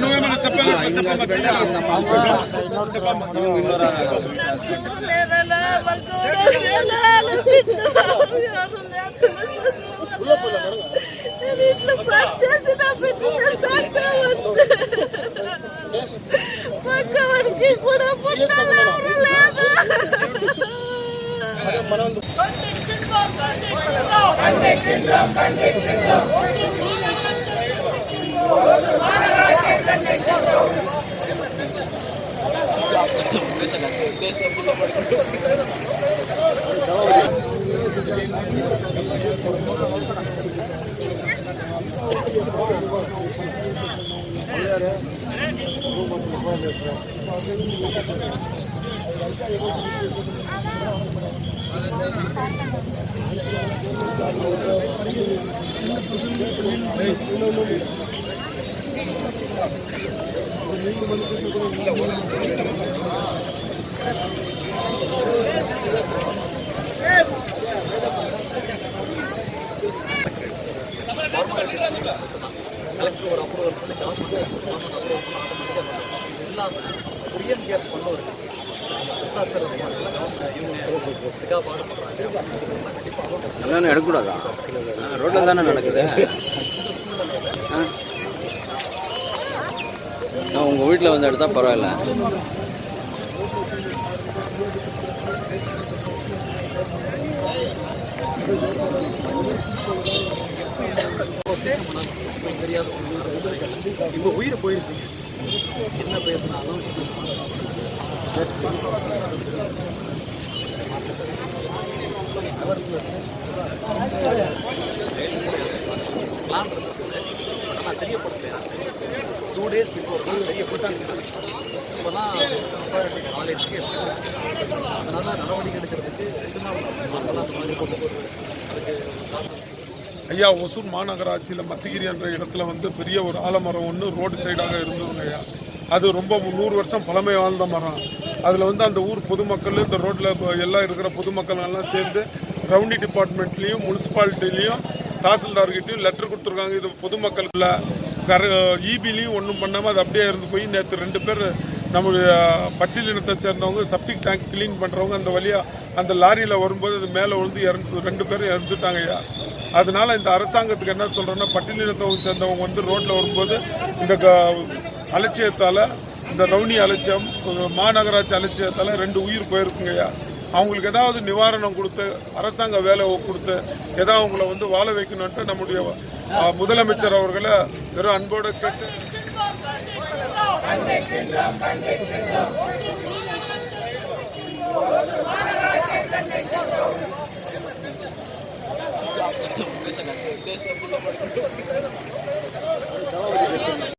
నువ్వేమన్నా పక్కవాడికి కూడా పుట్టాలి లేదు. கலெக்டர் ஒரு அப்ரூவல் பண்ணி கொரியன் கேஸ் பண்ணுவார் எல்லாம் எடுக்கக்கூடாதா? ரோட்டில் தானே நடக்குது. உங்கள் வீட்டில் வந்து எடுத்தால் பரவாயில்ல. தெரியாத இப்போ உயிரை போயிடுச்சு. என்ன பேசினாலும் பிளான் இருந்தது. ஆனால் தெரியப்படுத்தல. 2 days பிஃபோர் தான் தெரியப்படுத்தாங்க. இப்போ தான் நாலேஜ்க்கு அதனால் நடவடிக்கை எடுக்கிறதுக்கு 2 நாள் மக்களாக சொல்லி போட்டு அதுக்கு ஐயா ஒசூர் மாநகராட்சியில் மத்திகிரி என்ற இடத்துல வந்து பெரிய ஒரு ஆலமரம் ஒன்று ரோடு சைடாக இருந்ததுங்க ஐயா. அது ரொம்ப 100 வருஷம் பழமை வாழ்ந்த மரம். அதில் வந்து அந்த ஊர் பொதுமக்கள் இந்த ரோட்டில் எல்லாம் இருக்கிற பொதுமக்கள் எல்லாம் சேர்ந்து ரவுண்டி டிபார்ட்மெண்ட்லேயும் முனிசிபாலிட்டிலையும் தாசில்தார்கிட்டையும் லெட்டர் கொடுத்துருக்காங்க. இது பொதுமக்களில் இபிலையும் ஒன்றும் பண்ணாமல் அது அப்படியே இருந்து போய் நேற்று 2 பேர் நம்முடைய பட்டியலினத்தை சேர்ந்தவங்க செப்டிக் டேங்க் கிளீன் பண்ணுறவங்க அந்த வழியாக அந்த லாரியில் வரும்போது அது மேலே விழுந்து 2 பேர் இறந்துட்டாங்க ஐயா. அதனால இந்த அரசாங்கத்துக்கு என்ன சொல்கிறேன்னா, பட்டியலினத்தை சேர்ந்தவங்க வந்து ரோட்டில் வரும்போது இந்த அலட்சியத்தால், இந்த ரவுனி அலட்சியம், மாநகராட்சி அலட்சியத்தால் 2 உயிர் போயிருக்குங்கய்யா. அவங்களுக்கு ஏதாவது நிவாரணம் கொடுத்து அரசாங்க வேலை கொடுத்து ஏதாவது அவங்கள வந்து வாழ வைக்கணுன்ட்டு நம்முடைய முதலமைச்சர் அவர்களை வெறும் அன்போடு கேட்டு தேசத்துக்குள்ள